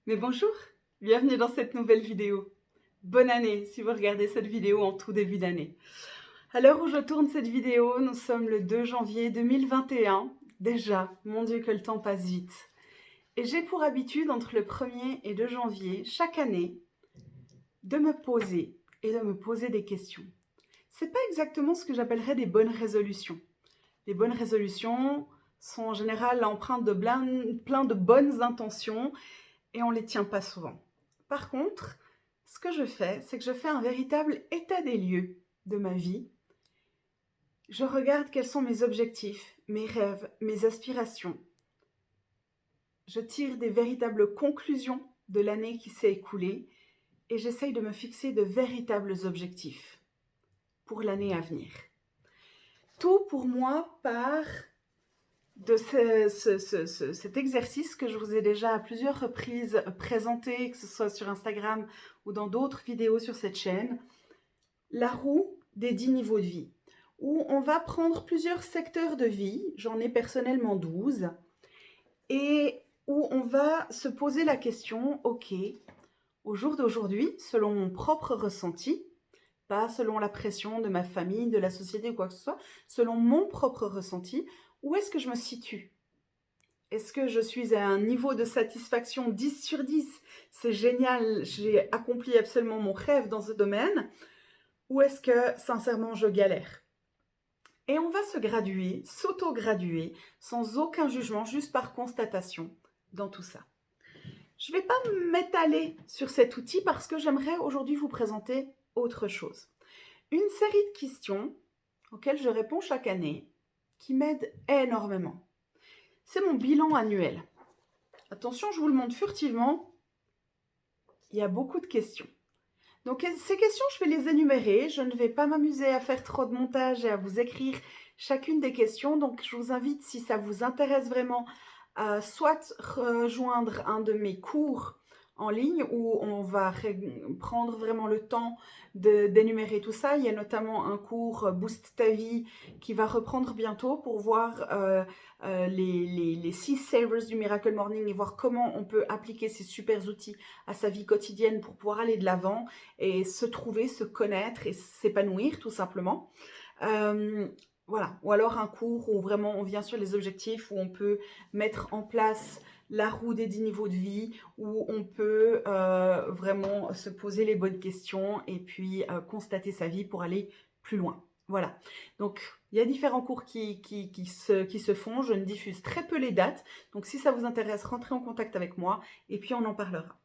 Mais bonjour, bienvenue dans cette nouvelle vidéo. Bonne année si vous regardez cette vidéo en tout début d'année. À l'heure où je tourne cette vidéo, nous sommes le 2 janvier 2021. Déjà, mon Dieu que le temps passe vite. Et j'ai pour habitude entre le 1er et 2 janvier, chaque année, de me poser des questions. C'est pas exactement ce que j'appellerais des bonnes résolutions. Les bonnes résolutions sont en général empreintes de plein de bonnes intentions et on ne les tient pas souvent. Par contre, ce que je fais, c'est que je fais un véritable état des lieux de ma vie. Je regarde quels sont mes objectifs, mes rêves, mes aspirations. Je tire des véritables conclusions de l'année qui s'est écoulée et j'essaye de me fixer de véritables objectifs pour l'année à venir. Tout pour moi part de cet exercice que je vous ai déjà à plusieurs reprises présenté, que ce soit sur Instagram ou dans d'autres vidéos sur cette chaîne, la roue des 10 niveaux de vie, où on va prendre plusieurs secteurs de vie, j'en ai personnellement 12, et où on va se poser la question, ok, au jour d'aujourd'hui, selon mon propre ressenti, pas selon la pression de ma famille, de la société ou quoi que ce soit, selon mon propre ressenti, où est-ce que je me situe? Est-ce que je suis à un niveau de satisfaction 10 sur 10? C'est génial, j'ai accompli absolument mon rêve dans ce domaine. Ou est-ce que, sincèrement, je galère? Et on va se graduer, s'auto-graduer, sans aucun jugement, juste par constatation, dans tout ça. Je ne vais pas m'étaler sur cet outil parce que j'aimerais aujourd'hui vous présenter autre chose. Une série de questions auxquelles je réponds chaque année, qui m'aide énormément. C'est mon bilan annuel. Attention, je vous le montre furtivement. Il y a beaucoup de questions. Donc ces questions, je vais les énumérer. Je ne vais pas m'amuser à faire trop de montage et à vous écrire chacune des questions. Donc je vous invite, si ça vous intéresse vraiment, à soit rejoindre un de mes cours en ligne où on va prendre vraiment le temps d'énumérer tout ça. Il y a notamment un cours Boost ta vie qui va reprendre bientôt pour voir les 6 savers du Miracle Morning et voir comment on peut appliquer ces super outils à sa vie quotidienne pour pouvoir aller de l'avant et se trouver, se connaître et s'épanouir tout simplement. Voilà. Ou alors un cours où vraiment on vient sur les objectifs, où on peut mettre en place la roue des 10 niveaux de vie, où on peut vraiment se poser les bonnes questions et puis constater sa vie pour aller plus loin. Voilà. Donc, il y a différents cours qui se font. Je ne diffuse très peu les dates. Donc, si ça vous intéresse, rentrez en contact avec moi et puis on en parlera.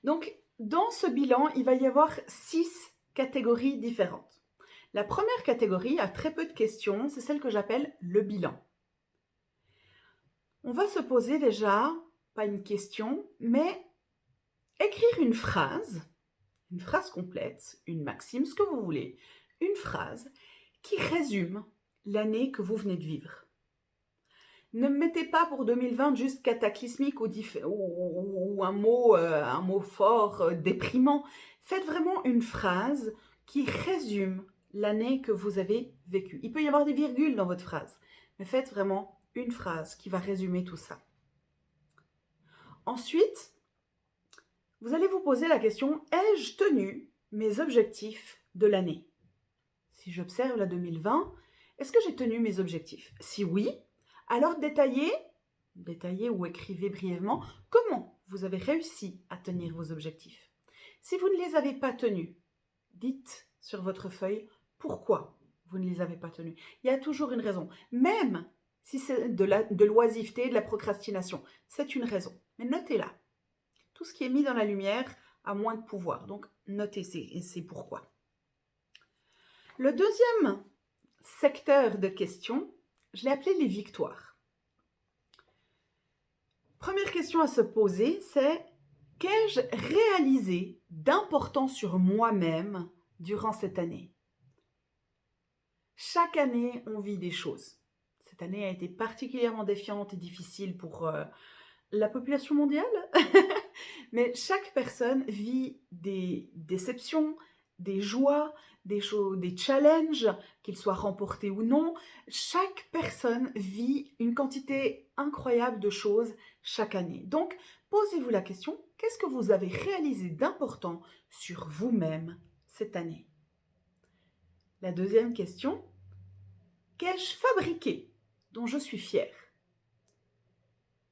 Donc, dans ce bilan, il va y avoir 6 catégories différentes. La première catégorie a très peu de questions, c'est celle que j'appelle le bilan. On va se poser déjà, pas une question, mais écrire une phrase complète, une maxime, ce que vous voulez, une phrase qui résume l'année que vous venez de vivre. Ne mettez pas pour 2020 juste cataclysmique ou un mot fort, déprimant. Faites vraiment une phrase qui résume l'année que vous avez vécue. Il peut y avoir des virgules dans votre phrase, mais faites vraiment une phrase qui va résumer tout ça. Ensuite, vous allez vous poser la question, ai-je tenu mes objectifs de l'année? Si j'observe la 2020, est-ce que j'ai tenu mes objectifs? Si oui, alors détaillez ou écrivez brièvement comment vous avez réussi à tenir vos objectifs. Si vous ne les avez pas tenus, dites sur votre feuille pourquoi vous ne les avez pas tenus. Il y a toujours une raison, même si c'est de l'oisiveté, de la procrastination, c'est une raison, mais notez-la. Tout ce qui est mis dans la lumière a moins de pouvoir, donc notez c'est pourquoi. Le deuxième secteur de questions, je l'ai appelé les victoires. Première question à se poser, c'est qu'ai-je réalisé d'important sur moi-même durant cette année? Chaque année, on vit des choses. Cette année a été particulièrement défiante et difficile pour la population mondiale, mais chaque personne vit des déceptions, des joies, des challenges, qu'ils soient remportés ou non. Chaque personne vit une quantité incroyable de choses chaque année. Donc, posez-vous la question, qu'est-ce que vous avez réalisé d'important sur vous-même cette année? La deuxième question, qu'ai-je fabriqué dont je suis fière?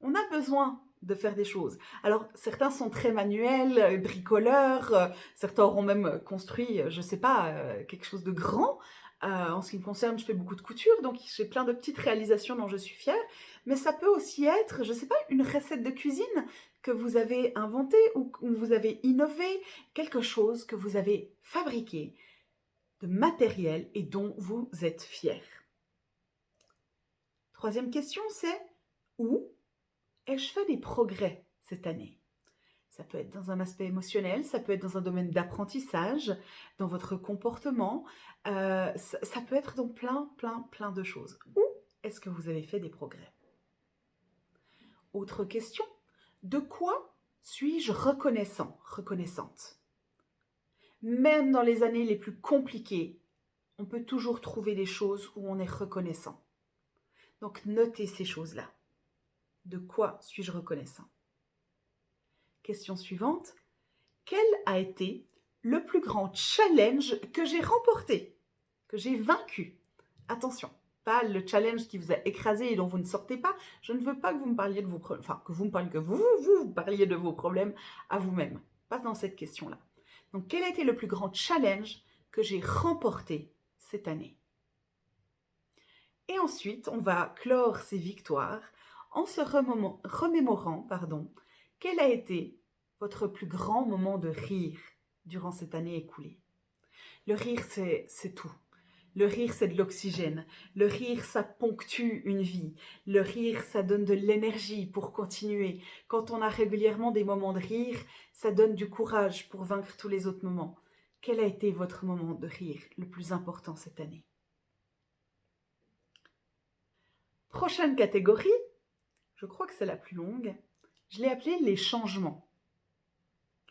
On a besoin de faire des choses. Alors, certains sont très manuels, bricoleurs, certains auront même construit, je ne sais pas, quelque chose de grand. En ce qui me concerne, je fais beaucoup de couture, donc j'ai plein de petites réalisations dont je suis fière. Mais ça peut aussi être, je ne sais pas, une recette de cuisine que vous avez inventée ou que vous avez innové, quelque chose que vous avez fabriqué de matériel et dont vous êtes fier. Troisième question, c'est où ai-je fait des progrès cette année? Ça peut être dans un aspect émotionnel, ça peut être dans un domaine d'apprentissage, dans votre comportement, ça peut être dans plein de choses. Où est-ce que vous avez fait des progrès? Autre question, de quoi suis-je reconnaissant, reconnaissante? Même dans les années les plus compliquées, on peut toujours trouver des choses où on est reconnaissant. Donc notez ces choses-là. De quoi suis-je reconnaissant? Question suivante. Quel a été le plus grand challenge que j'ai remporté, que j'ai vaincu? Attention, pas le challenge qui vous a écrasé et dont vous ne sortez pas. Je ne veux pas que vous me parliez de vos problèmes, enfin que vous me parliez, que vous parliez de vos problèmes à vous-même. Pas dans cette question-là. Donc, quel a été le plus grand challenge que j'ai remporté cette année? Et ensuite, on va clore ces victoires en se remémorant, quel a été votre plus grand moment de rire durant cette année écoulée. Le rire, c'est tout. Le rire, c'est de l'oxygène. Le rire, ça ponctue une vie. Le rire, ça donne de l'énergie pour continuer. Quand on a régulièrement des moments de rire, ça donne du courage pour vaincre tous les autres moments. Quel a été votre moment de rire le plus important cette année? Prochaine catégorie, je crois que c'est la plus longue. Je l'ai appelée les changements.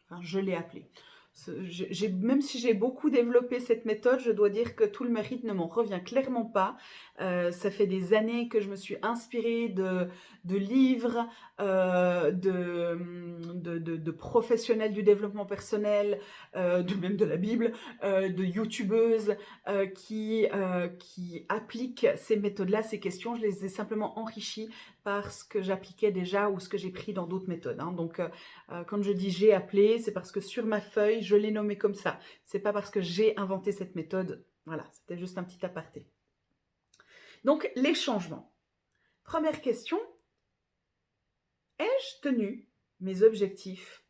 Enfin, je l'ai appelée. Même si j'ai beaucoup développé cette méthode, je dois dire que tout le mérite ne m'en revient clairement pas. Ça fait des années que je me suis inspirée de livres, de professionnels du développement personnel, même de la Bible, de youtubeuses qui appliquent ces méthodes-là, ces questions. Je les ai simplement enrichies par ce que j'appliquais déjà ou ce que j'ai pris dans d'autres méthodes. Donc, quand je dis j'ai appelé, c'est parce que sur ma feuille, je l'ai nommé comme ça. C'est pas parce que j'ai inventé cette méthode. Voilà, c'était juste un petit aparté. Donc, les changements. Première question, ai-je tenu mes objectifs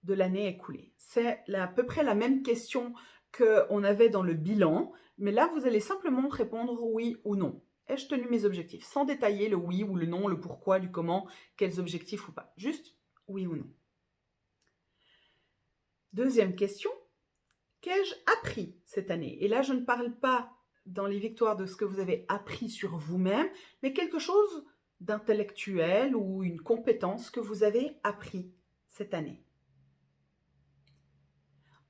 de l'année écoulée? C'est à peu près la même question qu'on avait dans le bilan, mais là, vous allez simplement répondre oui ou non. Ai-je tenu mes objectifs? Sans détailler le oui ou le non, le pourquoi, du comment, quels objectifs ou pas. Juste oui ou non. Deuxième question, qu'ai-je appris cette année? Et là, je ne parle pas dans les victoires de ce que vous avez appris sur vous-même, mais quelque chose d'intellectuel ou une compétence que vous avez appris cette année.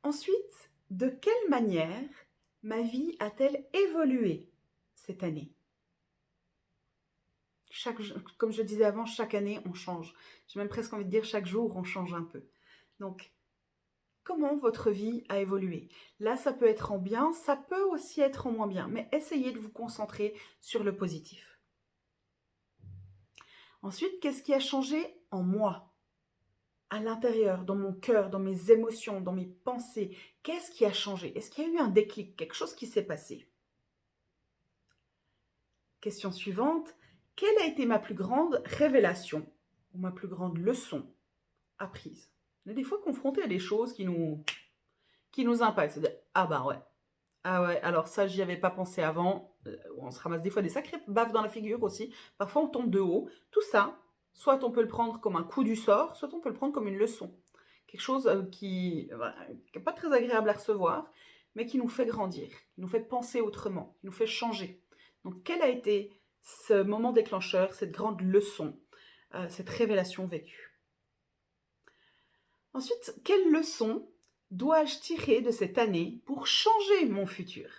Ensuite, de quelle manière ma vie a-t-elle évolué cette année? Comme je disais avant, chaque année, on change. J'ai même presque envie de dire chaque jour, on change un peu. Donc, comment votre vie a évolué? Là, ça peut être en bien, ça peut aussi être en moins bien, mais essayez de vous concentrer sur le positif. Ensuite, qu'est-ce qui a changé en moi? À l'intérieur, dans mon cœur, dans mes émotions, dans mes pensées, qu'est-ce qui a changé? Est-ce qu'il y a eu un déclic, quelque chose qui s'est passé? Question suivante, quelle a été ma plus grande révélation ou ma plus grande leçon apprise? On est des fois confrontés à des choses qui nous impactent. C'est-à-dire, ah ouais, alors ça, j'y avais pas pensé avant. On se ramasse des fois des sacrées baffes dans la figure aussi. Parfois, on tombe de haut. Tout ça, soit on peut le prendre comme un coup du sort, soit on peut le prendre comme une leçon. Quelque chose qui n'est pas très agréable à recevoir, mais qui nous fait grandir, qui nous fait penser autrement, qui nous fait changer. Donc, quel a été ce moment déclencheur, cette grande leçon, cette révélation vécue? Ensuite, quelle leçon dois-je tirer de cette année pour changer mon futur?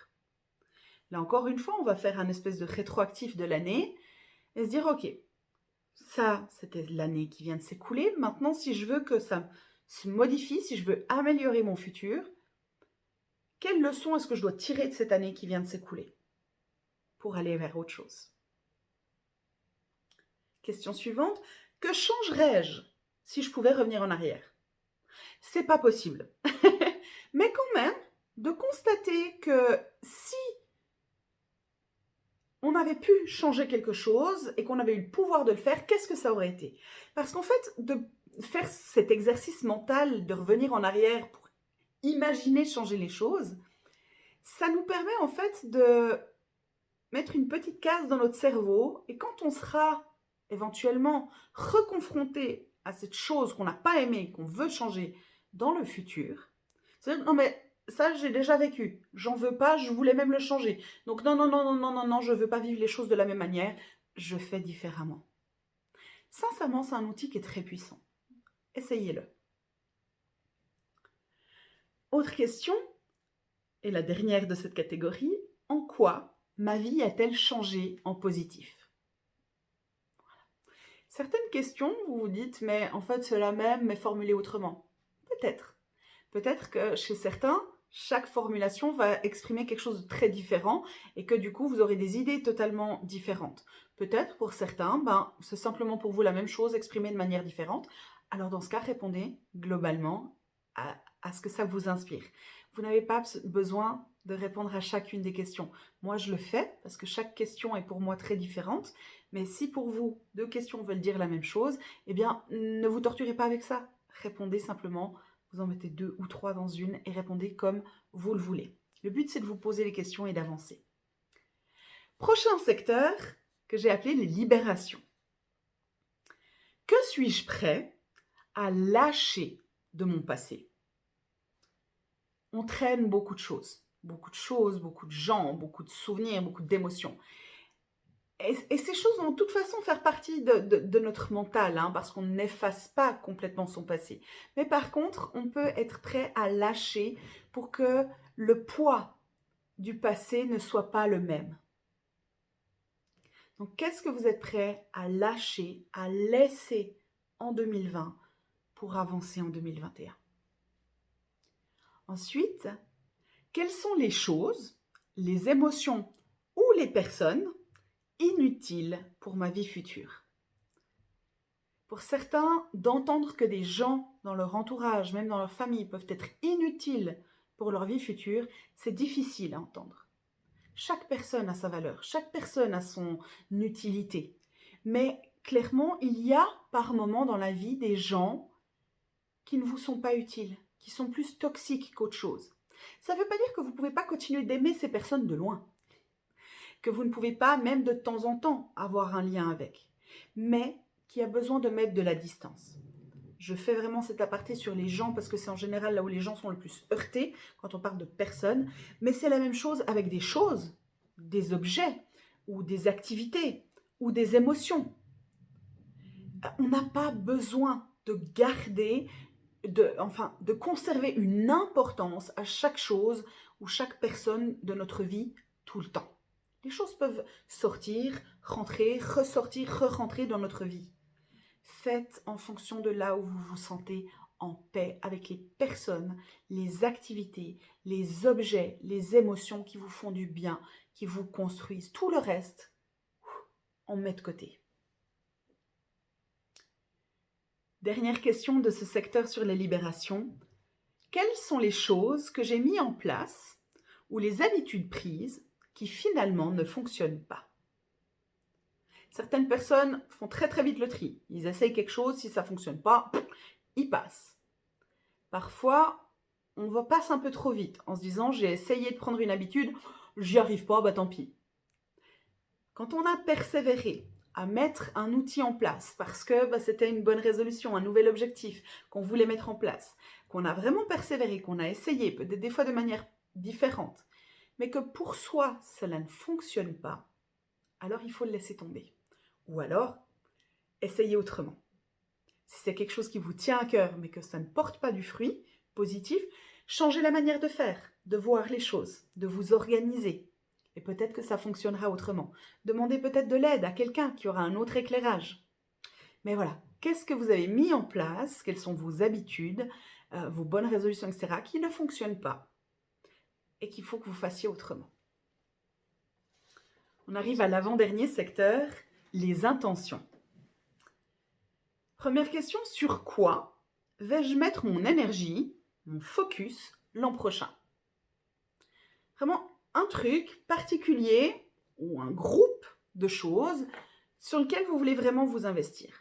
Là encore une fois, on va faire un espèce de rétroactif de l'année et se dire, ok, ça, c'était l'année qui vient de s'écouler. Maintenant, si je veux que ça se modifie, si je veux améliorer mon futur, quelle leçon est-ce que je dois tirer de cette année qui vient de s'écouler pour aller vers autre chose? Question suivante, que changerais-je si je pouvais revenir en arrière? C'est pas possible. Mais quand même, de constater que si on avait pu changer quelque chose et qu'on avait eu le pouvoir de le faire, qu'est-ce que ça aurait été? Parce qu'en fait, de faire cet exercice mental, de revenir en arrière pour imaginer changer les choses, ça nous permet en fait de mettre une petite case dans notre cerveau et quand on sera éventuellement reconfronté à cette chose qu'on n'a pas aimée, qu'on veut changer dans le futur, c'est-à-dire, non mais ça j'ai déjà vécu, j'en veux pas, je voulais même le changer. Donc non, non, non, non, non, non, non, je veux pas vivre les choses de la même manière, je fais différemment. Sincèrement, c'est un outil qui est très puissant. Essayez-le. Autre question, et la dernière de cette catégorie, en quoi ma vie a-t-elle changé en positif? Certaines questions, vous vous dites, mais en fait c'est la même, mais formulée autrement. Peut-être. Peut-être que chez certains, chaque formulation va exprimer quelque chose de très différent et que du coup, vous aurez des idées totalement différentes. Peut-être pour certains, c'est simplement pour vous la même chose exprimée de manière différente. Alors dans ce cas, répondez globalement à ce que ça vous inspire. Vous n'avez pas besoin de répondre à chacune des questions. Moi, je le fais parce que chaque question est pour moi très différente. Mais si pour vous, deux questions veulent dire la même chose, eh bien, ne vous torturez pas avec ça. Répondez simplement, vous en mettez 2 ou 3 dans une et répondez comme vous le voulez. Le but, c'est de vous poser les questions et d'avancer. Prochain secteur que j'ai appelé les libérations. Que suis-je prêt à lâcher de mon passé? On traîne beaucoup de choses, beaucoup de gens, beaucoup de souvenirs, beaucoup d'émotions. Et ces choses vont de toute façon faire partie de notre mental, parce qu'on n'efface pas complètement son passé. Mais par contre, on peut être prêt à lâcher pour que le poids du passé ne soit pas le même. Donc, qu'est-ce que vous êtes prêt à lâcher, à laisser en 2020 pour avancer en 2021? Ensuite, quelles sont les choses, les émotions ou les personnes inutiles pour ma vie future? Pour certains, d'entendre que des gens dans leur entourage, même dans leur famille, peuvent être inutiles pour leur vie future, c'est difficile à entendre. Chaque personne a sa valeur, chaque personne a son utilité. Mais clairement, il y a par moments dans la vie des gens qui ne vous sont pas utiles, qui sont plus toxiques qu'autre chose. Ça ne veut pas dire que vous ne pouvez pas continuer d'aimer ces personnes de loin, que vous ne pouvez pas, même de temps en temps, avoir un lien avec, mais qui a besoin de mettre de la distance. Je fais vraiment cet aparté sur les gens parce que c'est en général là où les gens sont le plus heurtés quand on parle de personnes, mais c'est la même chose avec des choses, des objets ou des activités ou des émotions. On n'a pas besoin de garder, de conserver une importance à chaque chose ou chaque personne de notre vie tout le temps. Les choses peuvent sortir, rentrer, ressortir, re-rentrer dans notre vie. Faites en fonction de là où vous vous sentez en paix avec les personnes, les activités, les objets, les émotions qui vous font du bien, qui vous construisent. Tout le reste, on met de côté. Dernière question de ce secteur sur les libérations. Quelles sont les choses que j'ai mis en place ou les habitudes prises qui finalement ne fonctionnent pas? Certaines personnes font très très vite le tri. Ils essayent quelque chose, si ça ne fonctionne pas, ils passent. Parfois, on passe un peu trop vite en se disant « j'ai essayé de prendre une habitude, j'y arrive pas, tant pis ». Quand on a persévéré à mettre un outil en place parce que c'était une bonne résolution, un nouvel objectif qu'on voulait mettre en place, qu'on a vraiment persévéré, qu'on a essayé, peut-être des fois de manière différente, mais que pour soi, cela ne fonctionne pas, alors il faut le laisser tomber. Ou alors, essayez autrement. Si c'est quelque chose qui vous tient à cœur, mais que ça ne porte pas du fruit positif, Changez la manière de faire, de voir les choses, de vous organiser. Et peut-être que ça fonctionnera autrement. Demandez peut-être de l'aide à quelqu'un qui aura un autre éclairage. Mais voilà, qu'est-ce que vous avez mis en place? Quelles sont vos habitudes, vos bonnes résolutions, etc., qui ne fonctionnent pas et qu'il faut que vous fassiez autrement? On arrive à l'avant-dernier secteur, les intentions. Première question, sur quoi vais-je mettre mon énergie, mon focus l'an prochain? Vraiment un truc particulier ou un groupe de choses sur lequel vous voulez vraiment vous investir.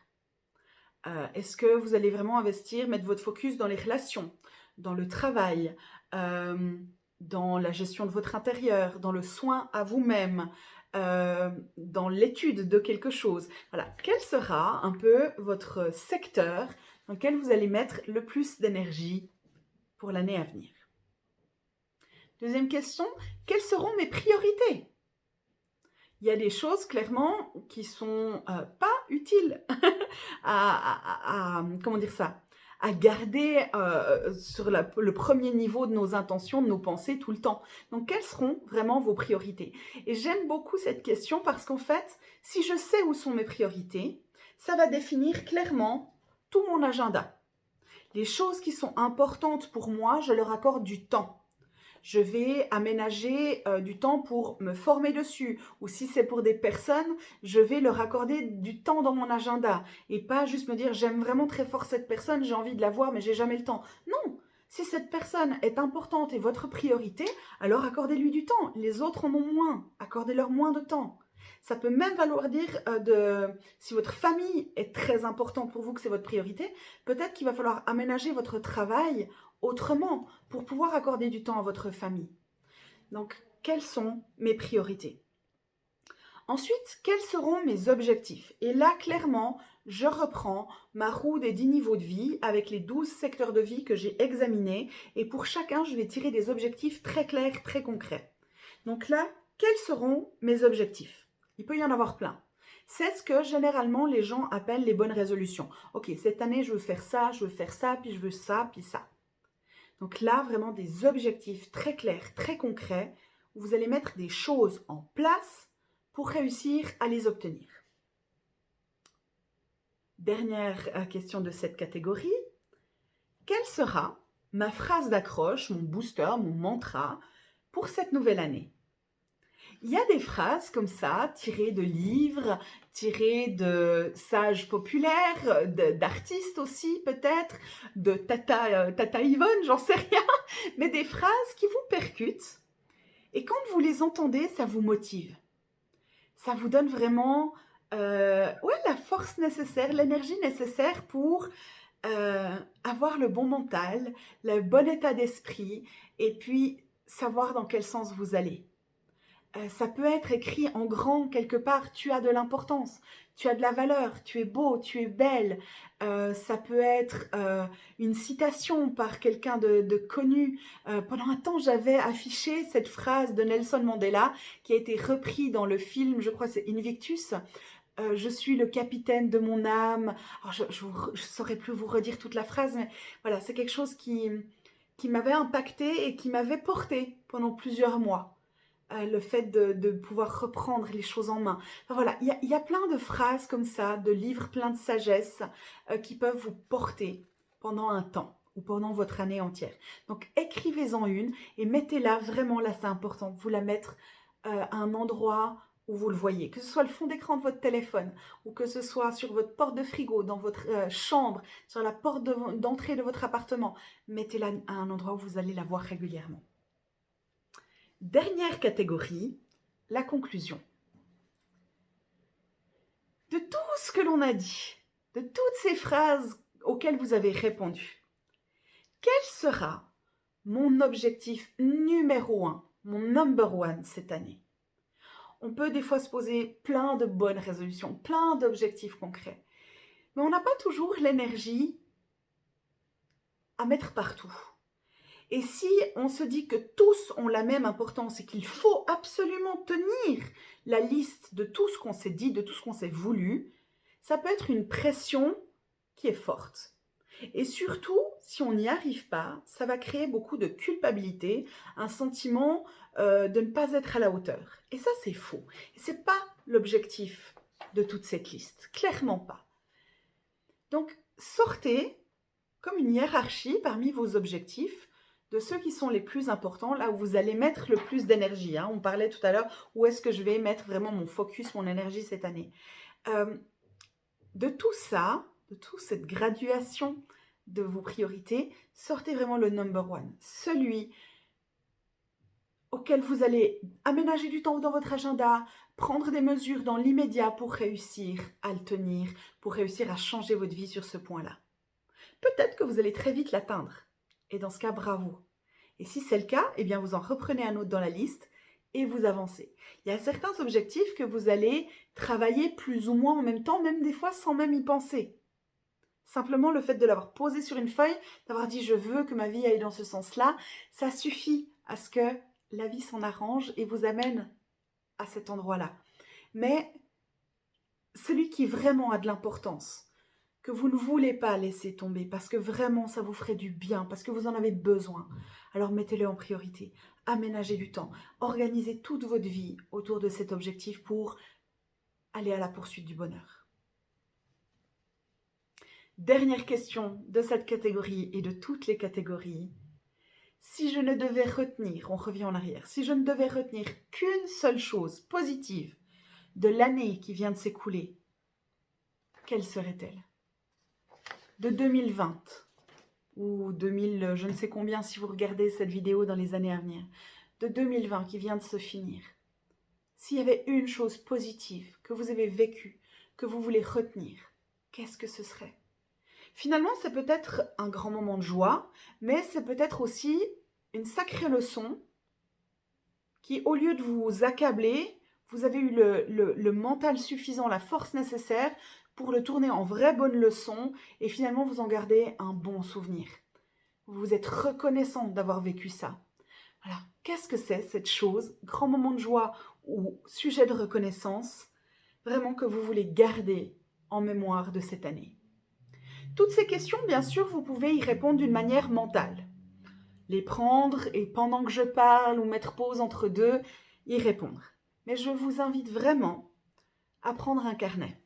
Est-ce que vous allez vraiment investir, mettre votre focus dans les relations, dans le travail, dans la gestion de votre intérieur, dans le soin à vous-même, dans l'étude de quelque chose? Voilà, quel sera un peu votre secteur dans lequel vous allez mettre le plus d'énergie pour l'année à venir? Deuxième question, quelles seront mes priorités? Il y a des choses clairement qui sont pas utiles comment dire ça, à garder sur le premier niveau de nos intentions, de nos pensées tout le temps. Donc, quelles seront vraiment vos priorités? Et j'aime beaucoup cette question parce qu'en fait, si je sais où sont mes priorités, ça va définir clairement tout mon agenda. Les choses qui sont importantes pour moi, je leur accorde du temps. Je vais aménager du temps pour me former dessus. Ou si c'est pour des personnes, je vais leur accorder du temps dans mon agenda. Et pas juste me dire, j'aime vraiment très fort cette personne, j'ai envie de la voir, mais j'ai jamais le temps. Non, si cette personne est importante et votre priorité, alors accordez-lui du temps. Les autres en ont moins. Accordez-leur moins de temps. Ça peut même valoir dire si votre famille est très importante pour vous, que c'est votre priorité, peut-être qu'il va falloir aménager votre travail autrement pour pouvoir accorder du temps à votre famille. Donc, quelles sont mes priorités? Ensuite, quels seront mes objectifs? Et là, clairement, je reprends ma roue des 10 niveaux de vie avec les 12 secteurs de vie que j'ai examinés. Et pour chacun, je vais tirer des objectifs très clairs, très concrets. Donc là, quels seront mes objectifs? Il peut y en avoir plein. C'est ce que généralement les gens appellent les bonnes résolutions. Ok, cette année, je veux faire ça, puis je veux ça, puis ça. Donc là, vraiment des objectifs très clairs, très concrets, où vous allez mettre des choses en place pour réussir à les obtenir. Dernière question de cette catégorie. Quelle sera ma phrase d'accroche, mon booster, mon mantra pour cette nouvelle année? Il y a des phrases comme ça, tirées de livres, tirées de sages populaires, d'artistes aussi peut-être, de Tata Yvonne, j'en sais rien, mais des phrases qui vous percutent. Et quand vous les entendez, ça vous motive. Ça vous donne vraiment la force nécessaire, l'énergie nécessaire pour avoir le bon mental, le bon état d'esprit, et puis savoir dans quel sens vous allez. Ça peut être écrit en grand quelque part, tu as de l'importance, tu as de la valeur, tu es beau, tu es belle. Ça peut être une citation par quelqu'un de connu. Pendant un temps, j'avais affiché cette phrase de Nelson Mandela qui a été reprise dans le film, je crois c'est Invictus. Je suis le capitaine de mon âme. Alors, je ne saurais plus vous redire toute la phrase, mais voilà, c'est quelque chose qui m'avait impacté et qui m'avait porté pendant plusieurs mois. Le fait de pouvoir reprendre les choses en main. Enfin, voilà, il y a plein de phrases comme ça, de livres pleins de sagesse qui peuvent vous porter pendant un temps ou pendant votre année entière. Donc écrivez-en une et mettez-la, vraiment là c'est important, vous la mettre à un endroit où vous le voyez, que ce soit le fond d'écran de votre téléphone ou que ce soit sur votre porte de frigo, dans votre chambre, sur la porte d'entrée de votre appartement, mettez-la à un endroit où vous allez la voir régulièrement. Dernière catégorie, la conclusion. De tout ce que l'on a dit, de toutes ces phrases auxquelles vous avez répondu, quel sera mon objectif numéro 1, mon number one cette année? On peut des fois se poser plein de bonnes résolutions, plein d'objectifs concrets, mais on n'a pas toujours l'énergie à mettre partout. Et si on se dit que tous ont la même importance et qu'il faut absolument tenir la liste de tout ce qu'on s'est dit, de tout ce qu'on s'est voulu, ça peut être une pression qui est forte. Et surtout, si on n'y arrive pas, ça va créer beaucoup de culpabilité, un sentiment de ne pas être à la hauteur. Et ça, c'est faux. Et ce n'est pas l'objectif de toute cette liste, clairement pas. Donc, sortez comme une hiérarchie parmi vos objectifs de ceux qui sont les plus importants, là où vous allez mettre le plus d'énergie. On parlait tout à l'heure, où est-ce que je vais mettre vraiment mon focus, mon énergie cette année. De tout ça, de toute cette graduation de vos priorités, sortez vraiment le number one, celui auquel vous allez aménager du temps dans votre agenda, prendre des mesures dans l'immédiat pour réussir à le tenir, pour réussir à changer votre vie sur ce point-là. Peut-être que vous allez très vite l'atteindre. Et dans ce cas, bravo. Et si c'est le cas, eh bien vous en reprenez un autre dans la liste et vous avancez. Il y a certains objectifs que vous allez travailler plus ou moins en même temps, même des fois sans même y penser. Simplement le fait de l'avoir posé sur une feuille, d'avoir dit je veux que ma vie aille dans ce sens-là, ça suffit à ce que la vie s'en arrange et vous amène à cet endroit-là. Mais celui qui vraiment a de l'importance, que vous ne voulez pas laisser tomber parce que vraiment ça vous ferait du bien, parce que vous en avez besoin, alors mettez-le en priorité. Aménagez du temps, organisez toute votre vie autour de cet objectif pour aller à la poursuite du bonheur. Dernière question de cette catégorie et de toutes les catégories. Si je ne devais retenir, on revient en arrière, si je ne devais retenir qu'une seule chose positive de l'année qui vient de s'écouler, quelle serait-elle ? De 2020 ou 2000, je ne sais combien si vous regardez cette vidéo dans les années à venir, de 2020 qui vient de se finir. S'il y avait une chose positive que vous avez vécue, que vous voulez retenir, qu'est-ce que ce serait ? Finalement, c'est peut-être un grand moment de joie, mais c'est peut-être aussi une sacrée leçon qui, au lieu de vous accabler, vous avez eu le mental suffisant, la force nécessaire pour le tourner en vraie bonne leçon et finalement vous en gardez un bon souvenir. Vous êtes reconnaissant d'avoir vécu ça. Voilà. Qu'est-ce que c'est cette chose, grand moment de joie ou sujet de reconnaissance, vraiment que vous voulez garder en mémoire de cette année ? Toutes ces questions, bien sûr, vous pouvez y répondre d'une manière mentale. Les prendre et pendant que je parle ou mettre pause entre deux, y répondre. Mais je vous invite vraiment à prendre un carnet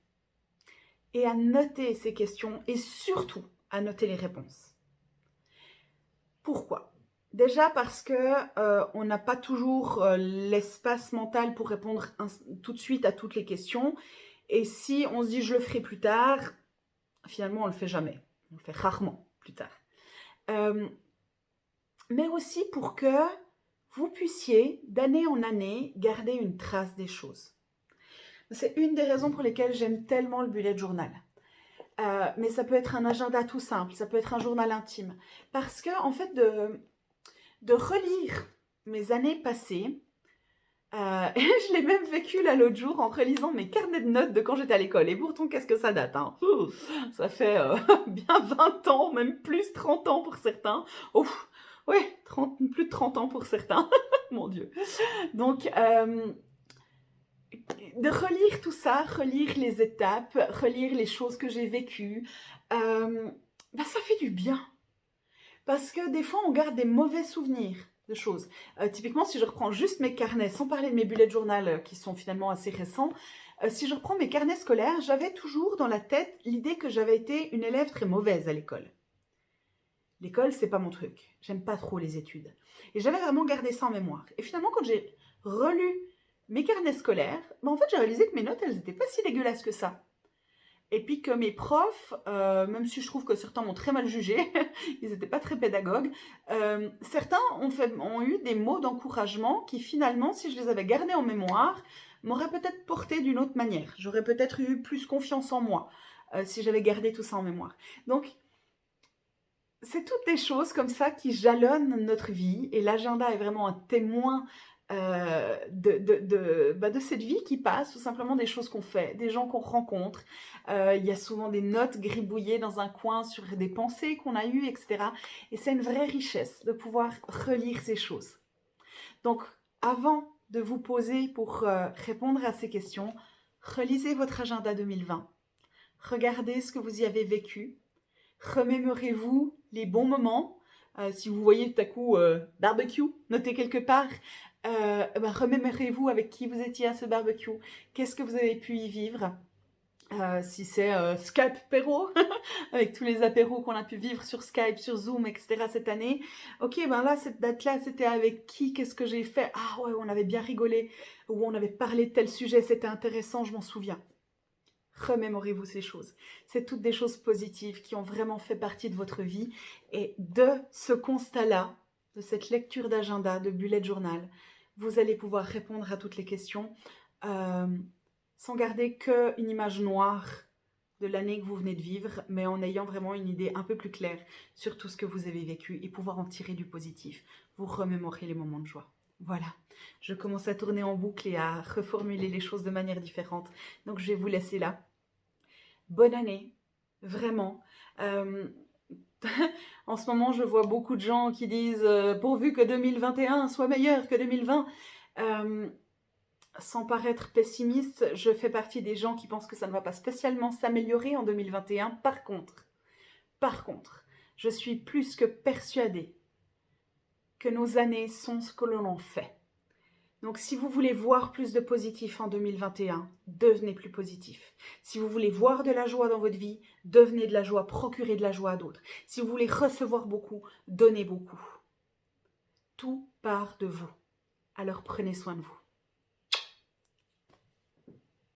et à noter ces questions et surtout à noter les réponses. Pourquoi ? Déjà parce que on n'a pas toujours l'espace mental pour répondre tout de suite à toutes les questions. Et si on se dit je le ferai plus tard, finalement on le fait jamais. On le fait rarement plus tard. Mais aussi pour que vous puissiez d'année en année garder une trace des choses. C'est une des raisons pour lesquelles j'aime tellement le bullet journal. Mais ça peut être un agenda tout simple, ça peut être un journal intime. Parce que, en fait, de relire mes années passées, et je l'ai même vécu là l'autre jour en relisant mes carnets de notes de quand j'étais à l'école. Et pourtant, qu'est-ce que ça date, hein ? Ça fait bien 20 ans, même plus 30 ans pour certains. Ouf, ouais, plus de 30 ans pour certains. Mon Dieu. Donc, de relire tout ça, relire les étapes, relire les choses que j'ai vécues, ça fait du bien. Parce que des fois, on garde des mauvais souvenirs de choses. Typiquement, si je reprends juste mes carnets, sans parler de mes bullet journal qui sont finalement assez récents, si je reprends mes carnets scolaires, j'avais toujours dans la tête l'idée que j'avais été une élève très mauvaise à l'école. L'école, c'est pas mon truc. J'aime pas trop les études. Et j'avais vraiment gardé ça en mémoire. Et finalement, quand j'ai relu mes carnets scolaires, en fait, j'ai réalisé que mes notes, elles n'étaient pas si dégueulasses que ça. Et puis que mes profs, même si je trouve que certains m'ont très mal jugé, ils n'étaient pas très pédagogues, certains ont eu des mots d'encouragement qui finalement, si je les avais gardés en mémoire, m'auraient peut-être porté d'une autre manière. J'aurais peut-être eu plus confiance en moi si j'avais gardé tout ça en mémoire. Donc, c'est toutes des choses comme ça qui jalonnent notre vie et l'agenda est vraiment un témoin de cette vie qui passe, ou simplement des choses qu'on fait, des gens qu'on rencontre. Il y a souvent des notes gribouillées dans un coin sur des pensées qu'on a eues, etc. Et c'est une vraie richesse de pouvoir relire ces choses. Donc, avant de vous poser pour répondre à ces questions, relisez votre agenda 2020. Regardez ce que vous y avez vécu. Remémorez-vous les bons moments. Si vous voyez tout à coup barbecue, notez quelque part. Remémorez-vous avec qui vous étiez à ce barbecue. Qu'est-ce que vous avez pu y vivre? Si c'est Skype apéro, avec tous les apéros qu'on a pu vivre sur Skype, sur Zoom, etc. cette année. Ok, ben là, cette date-là, c'était avec qui? Qu'est-ce que j'ai fait? Ah ouais, on avait bien rigolé. Ou on avait parlé de tel sujet, c'était intéressant, je m'en souviens. Remémorez-vous ces choses. C'est toutes des choses positives qui ont vraiment fait partie de votre vie. Et de ce constat-là, de cette lecture d'agenda, de bullet journal, vous allez pouvoir répondre à toutes les questions sans garder qu'une image noire de l'année que vous venez de vivre, mais en ayant vraiment une idée un peu plus claire sur tout ce que vous avez vécu et pouvoir en tirer du positif. Vous remémorez les moments de joie. Voilà, je commence à tourner en boucle et à reformuler les choses de manière différente. Donc je vais vous laisser là. Bonne année, vraiment. En ce moment, je vois beaucoup de gens qui disent pourvu que 2021 soit meilleur que 2020. Sans paraître pessimiste, je fais partie des gens qui pensent que ça ne va pas spécialement s'améliorer en 2021. Par contre, je suis plus que persuadée que nos années sont ce que l'on en fait. Donc si vous voulez voir plus de positif en 2021, devenez plus positif. Si vous voulez voir de la joie dans votre vie, devenez de la joie, procurez de la joie à d'autres. Si vous voulez recevoir beaucoup, donnez beaucoup. Tout part de vous. Alors prenez soin de vous.